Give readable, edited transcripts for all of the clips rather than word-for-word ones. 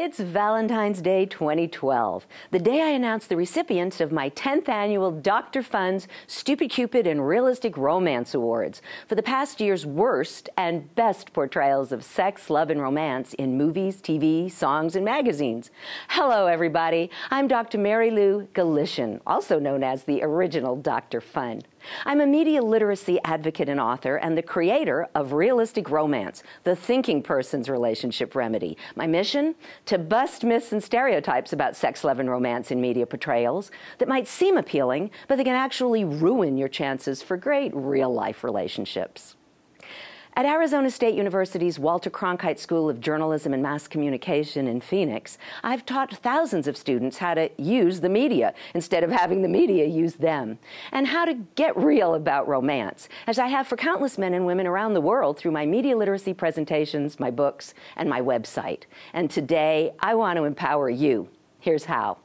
It's Valentine's Day 2012, the day I announced the recipients of my 10th annual Dr. Fun's Stupid Cupid and Realistic Romance Awards for the past year's worst and best portrayals of sex, love, and romance in movies, TV, songs, and magazines. Hello, everybody. I'm Dr. Mary Lou Galician, also known as the original Dr. Fun. I'm a media literacy advocate and author and the creator of Realistic Romance, the thinking person's relationship remedy. My mission? To bust myths and stereotypes about sex, love, and romance in media portrayals that might seem appealing, but they can actually ruin your chances for great real-life relationships. At Arizona State University's Walter Cronkite School of Journalism and Mass Communication in Phoenix, I've taught thousands of students how to use the media instead of having the media use them, and how to get real about romance, as I have for countless men and women around the world through my media literacy presentations, my books, and my website. And today, I want to empower you. Here's how.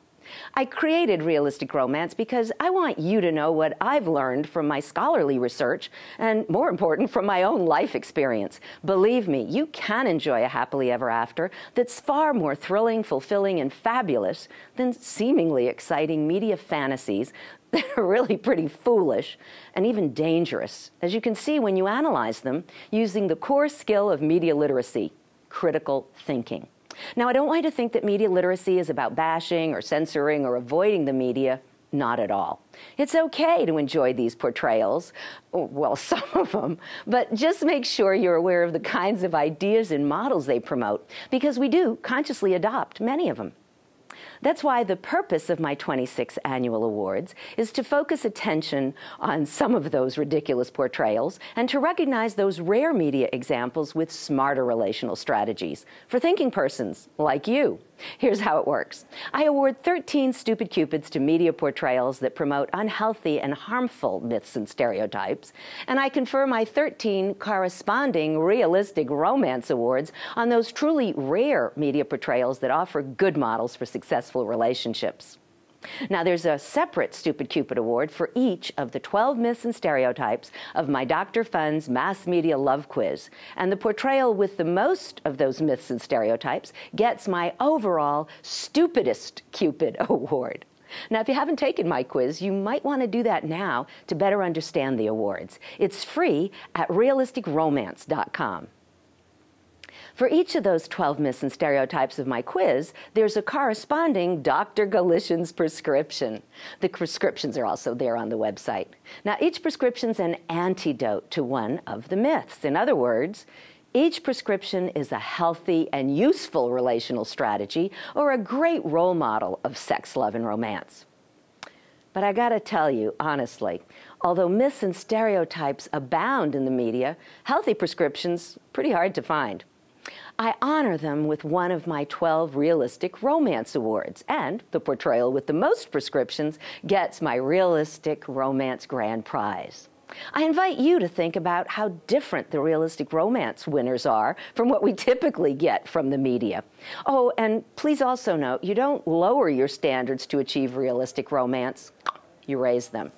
I created Realistic Romance because I want you to know what I've learned from my scholarly research and, more important, from my own life experience. Believe me, you can enjoy a happily ever after that's far more thrilling, fulfilling, and fabulous than seemingly exciting media fantasies that are really pretty foolish and even dangerous, as you can see when you analyze them using the core skill of media literacy, critical thinking. Now, I don't want you to think that media literacy is about bashing or censoring or avoiding the media. Not at all. It's okay to enjoy these portrayals, well, some of them, but just make sure you're aware of the kinds of ideas and models they promote, because we do consciously adopt many of them. That's why the purpose of my 26th annual awards is to focus attention on some of those ridiculous portrayals and to recognize those rare media examples with smarter relational strategies for thinking persons like you. Here's how it works. I award 13 Stupid Cupids to media portrayals that promote unhealthy and harmful myths and stereotypes, and I confer my 13 corresponding Realistic Romance Awards on those truly rare media portrayals that offer good models for successful relationships. Now, there's a separate Stupid Cupid Award for each of the 12 myths and stereotypes of my Dr. Fun's Mass Media Love Quiz, and the portrayal with the most of those myths and stereotypes gets my overall Stupidest Cupid Award. Now, if you haven't taken my quiz, you might want to do that now to better understand the awards. It's free at realisticromance.com. For each of those 12 myths and stereotypes of my quiz, there's a corresponding Dr. Galician's prescription. The prescriptions are also there on the website. Now, each prescription's an antidote to one of the myths. In other words, each prescription is a healthy and useful relational strategy or a great role model of sex, love, and romance. But I gotta tell you, honestly, although myths and stereotypes abound in the media, healthy prescriptions are pretty hard to find. I honor them with one of my 12 Realistic Romance Awards, and the portrayal with the most prescriptions gets my Realistic Romance Grand Prize. I invite you to think about how different the Realistic Romance winners are from what we typically get from the media. Oh, and please also note, you don't lower your standards to achieve realistic romance, you raise them.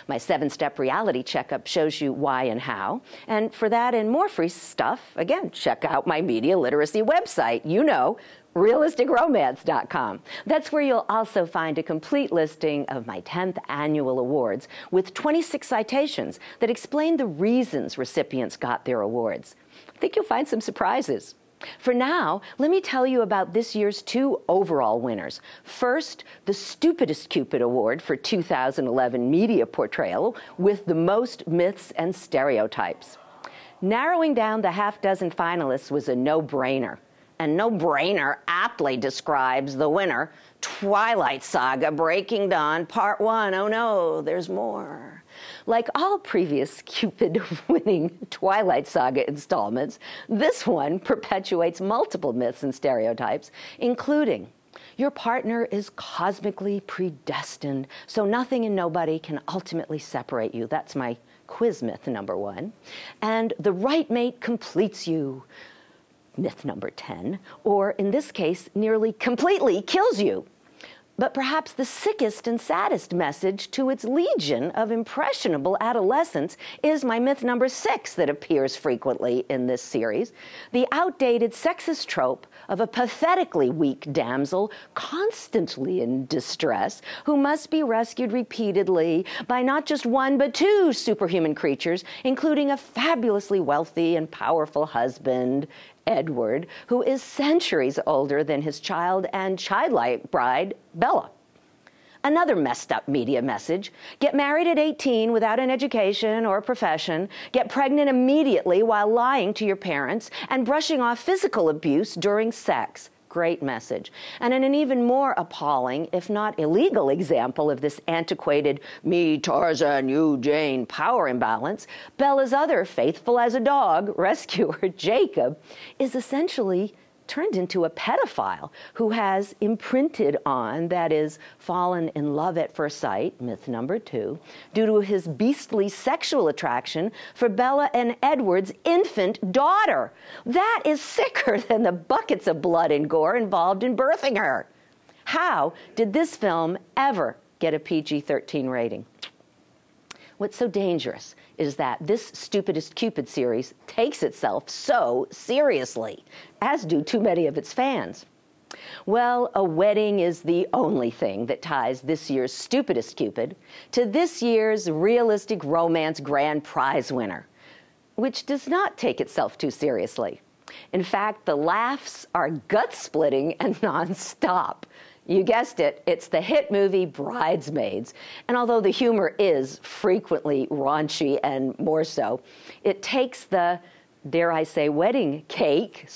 My 7-step reality checkup shows you why and how. And for that and more free stuff, again, check out my media literacy website, you know, realisticromance.com. That's where you'll also find a complete listing of my 10th annual awards with 26 citations that explain the reasons recipients got their awards. I think you'll find some surprises. For now, let me tell you about this year's 2 overall winners. First, the Stupidest Cupid Award for 2011 media portrayal with the most myths and stereotypes. Narrowing down the half-dozen finalists was a no-brainer. And no-brainer aptly describes the winner, Twilight Saga Breaking Dawn Part 1. Oh no, there's more. Like all previous Cupid-winning Twilight Saga installments, this one perpetuates multiple myths and stereotypes, including your partner is cosmically predestined, so nothing and nobody can ultimately separate you. That's my quiz myth number 1. And the right mate completes you. Myth number 10, or in this case, nearly completely kills you. But perhaps the sickest and saddest message to its legion of impressionable adolescents is my myth number 6 that appears frequently in this series, the outdated sexist trope of a pathetically weak damsel constantly in distress who must be rescued repeatedly by not just one but 2 superhuman creatures, including a fabulously wealthy and powerful husband, Edward, who is centuries older than his child and childlike bride, Bella. Another messed up media message: get married at 18 without an education or a profession, get pregnant immediately while lying to your parents, and brushing off physical abuse during sex. Great message. And in an even more appalling, if not illegal, example of this antiquated me, Tarzan, you, Jane power imbalance, Bella's other faithful as a dog rescuer, Jacob, is essentially turned into a pedophile who has imprinted on, that is, fallen in love at first sight, myth number 2, due to his beastly sexual attraction for Bella and Edward's infant daughter. That is sicker than the buckets of blood and gore involved in birthing her. How did this film ever get a PG-13 rating? What's so dangerous is that this Stupidest Cupid series takes itself so seriously, as do too many of its fans. Well, a wedding is the only thing that ties this year's Stupidest Cupid to this year's realistic romance grand prize winner, which does not take itself too seriously. In fact, the laughs are gut-splitting and non-stop. You guessed it, it's the hit movie Bridesmaids. And although the humor is frequently raunchy and more so, it takes the, dare I say, wedding cake,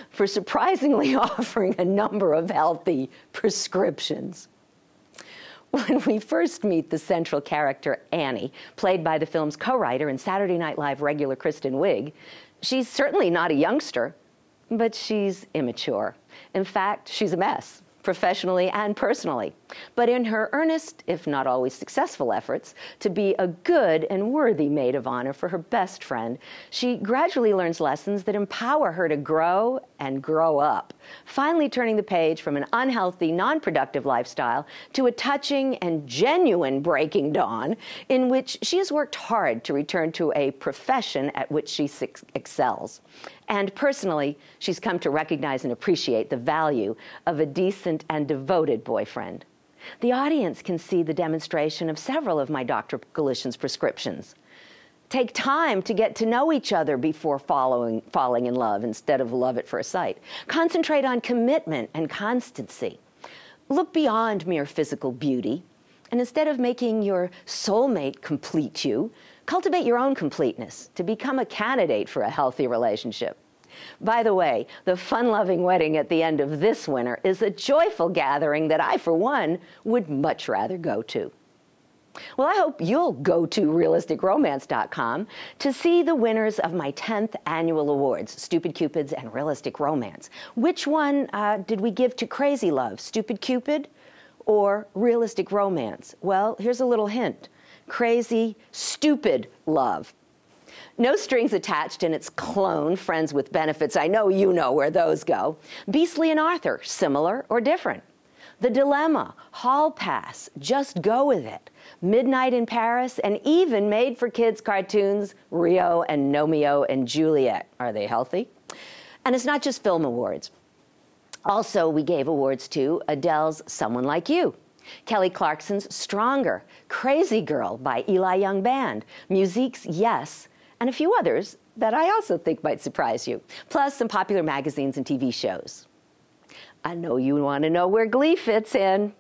for surprisingly offering a number of healthy prescriptions. When we first meet the central character, Annie, played by the film's co-writer and Saturday Night Live regular Kristen Wiig, she's certainly not a youngster, but she's immature. In fact, she's a mess, professionally and personally. But in her earnest, if not always successful efforts to be a good and worthy maid of honor for her best friend, she gradually learns lessons that empower her to grow and grow up, finally turning the page from an unhealthy, non-productive lifestyle to a touching and genuine breaking dawn in which she has worked hard to return to a profession at which she excels. And personally, she's come to recognize and appreciate the value of a decent and devoted boyfriend. The audience can see the demonstration of several of my Dr. Galician's prescriptions. Take time to get to know each other before falling in love instead of love at first sight. Concentrate on commitment and constancy. Look beyond mere physical beauty, and instead of making your soulmate complete you, cultivate your own completeness to become a candidate for a healthy relationship. By the way, the fun-loving wedding at the end of this winter is a joyful gathering that I, for one, would much rather go to. Well, I hope you'll go to realisticromance.com to see the winners of my 10th annual awards, Stupid Cupids and Realistic Romance. Which one did we give to Crazy Love, Stupid Cupid or Realistic Romance? Well, here's a little hint. Crazy, Stupid Love. No strings attached in its clone, Friends with Benefits. I know you know where those go. Beastly and Arthur, similar or different? The Dilemma, Hall Pass, Just Go With It, Midnight in Paris, and even made-for-kids cartoons, Rio and Romeo and Juliet. Are they healthy? And it's not just film awards. Also, we gave awards to Adele's Someone Like You, Kelly Clarkson's Stronger, Crazy Girl by Eli Young Band, Musique's Yes, and a few others that I also think might surprise you, plus some popular magazines and TV shows. I know you want to know where Glee fits in.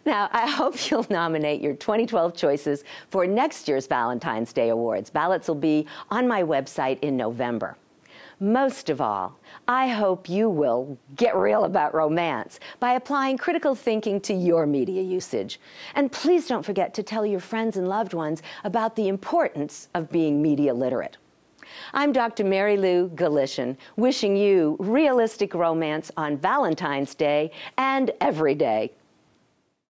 Now, I hope you'll nominate your 2012 choices for next year's Valentine's Day Awards. Ballots will be on my website in November. Most of all, I hope you will get real about romance by applying critical thinking to your media usage. And please don't forget to tell your friends and loved ones about the importance of being media literate. I'm Dr. Mary Lou Galician, wishing you realistic romance on Valentine's Day and every day.